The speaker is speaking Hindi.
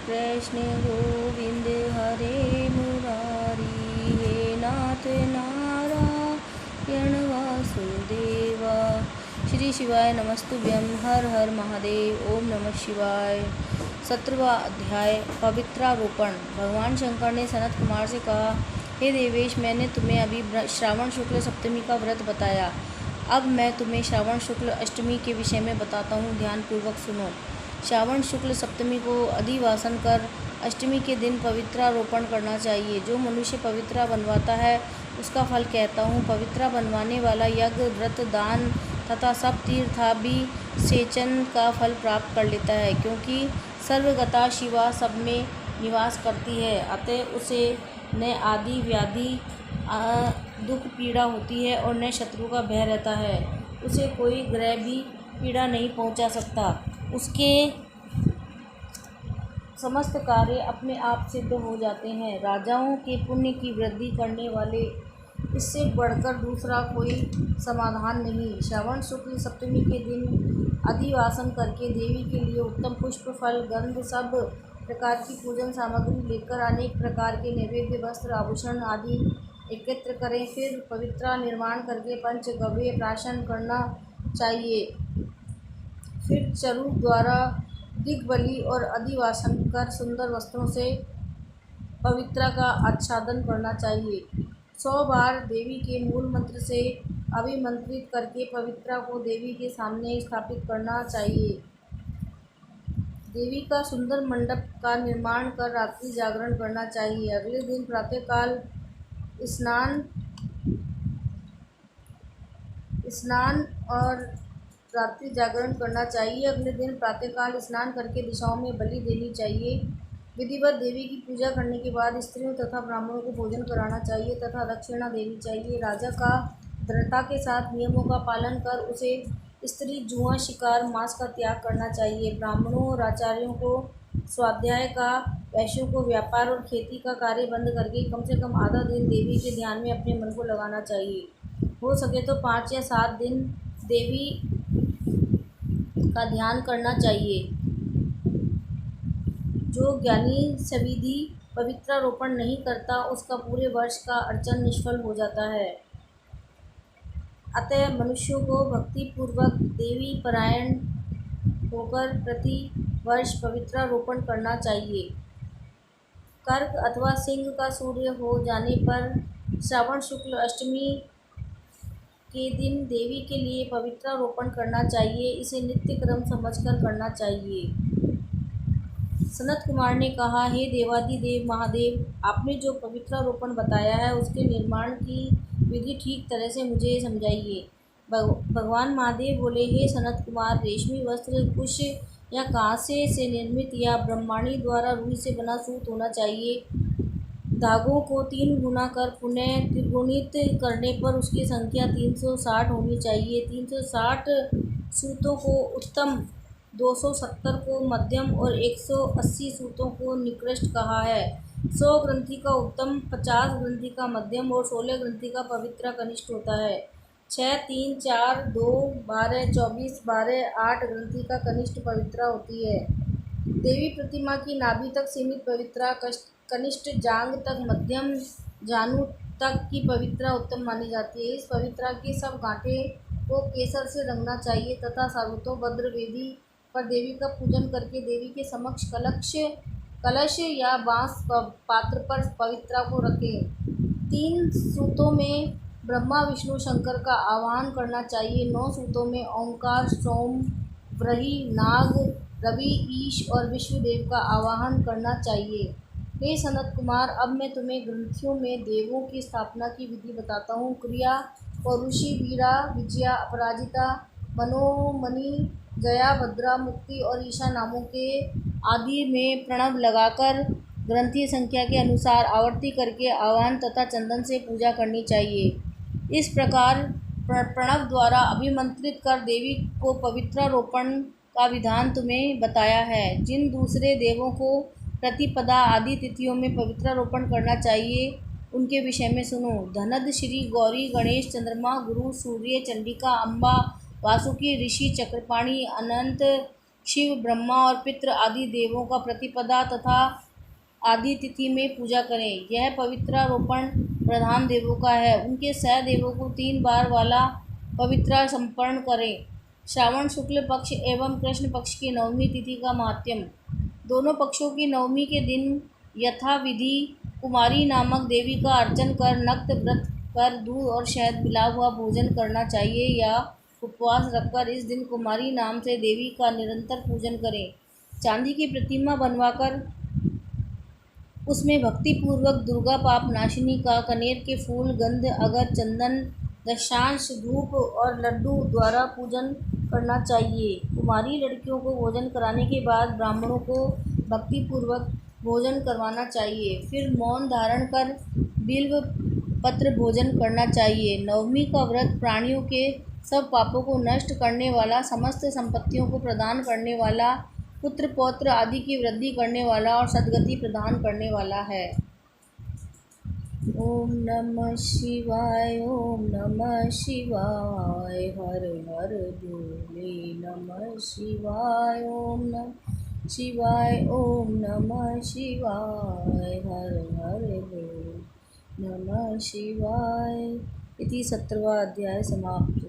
कृष्ण गोविंद हरे मुरारी, हे नाथ नारायण वासुदेवा। श्री शिवाय नमस्तुभ्यं। हर हर महादेव। ओम नमः शिवाय। 17वां अध्याय पवित्रारोपण। भगवान शंकर ने सनत कुमार से कहा, हे देवेश, मैंने तुम्हें अभी श्रावण शुक्ल सप्तमी का व्रत बताया। अब मैं तुम्हें श्रावण शुक्ल अष्टमी के विषय में बताता हूँ, ध्यानपूर्वक सुनो। श्रावण शुक्ल सप्तमी को अधिवासन कर अष्टमी के दिन पवित्रारोपण करना चाहिए। जो मनुष्य पवित्रा बनवाता है उसका फल कहता हूँ। पवित्रा बनवाने वाला यज्ञ, व्रत, दान तथा सब तीर्थाभिषेचन का फल प्राप्त कर लेता है, क्योंकि सर्वगता शिवा सब में निवास करती है। अतः उसे न आदि व्याधि दुख पीड़ा होती है और न शत्रु का भय रहता है। उसे कोई ग्रह भी पीड़ा नहीं पहुंचा सकता। उसके समस्त कार्य अपने आप सिद्ध हो जाते हैं। राजाओं के पुण्य की वृद्धि करने वाले इससे बढ़कर दूसरा कोई समाधान नहीं। श्रावण शुक्ल सप्तमी के दिन अधिवासन करके देवी के लिए उत्तम पुष्प, फल, गंध, सब प्रकार की पूजन सामग्री लेकर अनेक प्रकार के नैवेद्य, वस्त्र, आभूषण आदि एकत्र करें। फिर पवित्रा निर्माण करके पंचगव्य प्राशन करना चाहिए। फिर चरु द्वारा दिग्बली और अधिवासन कर सुंदर वस्त्रों से पवित्रा का आच्छादन करना चाहिए। 100 बार देवी के मूल मंत्र से अभिमंत्रित करके पवित्रा को देवी के सामने स्थापित करना चाहिए। देवी का सुंदर मंडप का निर्माण कर रात्रि जागरण करना चाहिए। अगले दिन प्रातःकाल स्नान और रात्रि जागरण करना चाहिए। अगले दिन प्रातःकाल स्नान करके दिशाओं में बलि देनी चाहिए। विधिवत देवी की पूजा करने के बाद स्त्रियों तथा ब्राह्मणों को भोजन कराना चाहिए तथा दक्षिणा देनी चाहिए। राजा का दृढ़ता के साथ नियमों का पालन कर उसे स्त्री, जुआ, शिकार, मांस का त्याग करना चाहिए। ब्राह्मणों और आचार्यों को स्वाध्याय का, वैश्यों को व्यापार और खेती का कार्य बंद करके कम से कम आधा दिन देवी के ध्यान में अपने मन को लगाना चाहिए। हो सके तो 5 या 7 दिन देवी का ध्यान करना चाहिए। जो ज्ञानी सविधि पवित्रारोपण नहीं करता उसका पूरे वर्ष का अर्चन निष्फल हो जाता है। अतः मनुष्यों को भक्तिपूर्वक देवी परायण होकर प्रति वर्ष पवित्रारोपण करना चाहिए। कर्क अथवा सिंह का सूर्य हो जाने पर श्रावण शुक्ल अष्टमी के दिन देवी के लिए पवित्रारोपण करना चाहिए। इसे नित्य क्रम समझकर करना चाहिए। सनत कुमार ने कहा, हे देवादिदेव महादेव, आपने जो पवित्रारोपण बताया है उसके निर्माण की विधि ठीक तरह से मुझे समझाइए। भगवान महादेव बोले, हे सनत कुमार, रेशमी वस्त्र कुश या कांसे से निर्मित या ब्रह्माणी द्वारा रुई से बना सूत होना चाहिए। धागों को 3 गुना कर पुनः त्रिगुणित करने पर उसकी संख्या 360 होनी चाहिए। 360 सूतों को उत्तम, 270 को मध्यम और 180 सूतों को निकृष्ट कहा है। 100 ग्रंथि का उत्तम, 50 ग्रंथि का मध्यम और 16 ग्रंथि का पवित्रा कनिष्ठ होता है। 6, 3, 4, 2, 12, 24, 12, 8 ग्रंथि का कनिष्ठ पवित्रा होती है। देवी प्रतिमा की नाभि तक सीमित पवित्रा, कनिष्ठ जांघ तक, मध्यम जानु तक की पवित्रा उत्तम मानी जाती है। इस पवित्रा के सब गांठे को केसर से रंगना चाहिए तथा सर्वतोभद्र वेदी पर देवी का पूजन करके देवी के समक्ष कलश या बांस पात्र पर पवित्रा को रखें। 3 सूतों में ब्रह्मा, विष्णु, शंकर का आवाहन करना चाहिए। 9 सूतों में ओंकार, सोम, व्रही, नाग, रवि, ईश और विश्वदेव का आवाहन करना चाहिए। हे सनत कुमार, अब मैं तुम्हें ग्रंथियों में देवों की स्थापना की विधि बताता हूँ। क्रिया: पौरुषी, वीरा, विजया, अपराजिता, मनोमणि, जया, भद्रा, मुक्ति और ईशा नामों के आदि में प्रणव लगाकर ग्रंथि संख्या के अनुसार आवर्ती करके आह्वान तथा चंदन से पूजा करनी चाहिए। इस प्रकार प्रणव द्वारा अभिमंत्रित कर देवी को पवित्रारोपण का विधान तुम्हें बताया है। जिन दूसरे देवों को प्रतिपदा आदि तिथियों में पवित्रारोपण करना चाहिए उनके विषय में सुनो। धनद, श्री, गौरी, गणेश, चंद्रमा, गुरु, सूर्य, चंडिका, अम्बा, वासुकी, ऋषि, चक्रपाणि, अनंत, शिव, ब्रह्मा और पितृ आदि देवों का प्रतिपदा तथा आदि तिथि में पूजा करें। यह पवित्रारोपण प्रधान देवों का है। उनके सह देवों को 3 बार वाला पवित्रा समर्पण करें। श्रावण शुक्ल पक्ष एवं कृष्ण पक्ष की नवमी तिथि का महात्म्य। दोनों पक्षों की नवमी के दिन यथाविधि कुमारी नामक देवी का अर्चन कर नक्त व्रत कर दूध और शहद मिला हुआ भोजन करना चाहिए या उपवास रखकर इस दिन कुमारी नाम से देवी का निरंतर पूजन करें। चांदी की प्रतिमा बनवाकर उसमें भक्ति पूर्वक दुर्गा पाप नाशिनी का कनेर के फूल, गंध, अगर, चंदन, दशांश, धूप और लड्डू द्वारा पूजन करना चाहिए। कुमारी लड़कियों को भोजन कराने के बाद ब्राह्मणों को भक्ति पूर्वक भोजन करवाना चाहिए। फिर मौन धारण कर बिल्व पत्र भोजन करना चाहिए। नवमी का व्रत प्राणियों के सब पापों को नष्ट करने वाला, समस्त संपत्तियों को प्रदान करने वाला, पुत्र पौत्र आदि की वृद्धि करने वाला और सद्गति प्रदान करने वाला है। ओम नमः शिवाय, ओम नमः शिवाय, हर हर भोले नमः शिवाय, ओम नमः शिवाय, ओम नमः शिवाय, हर हर भोले नमः शिवाय। इति 17वां अध्याय समाप्त।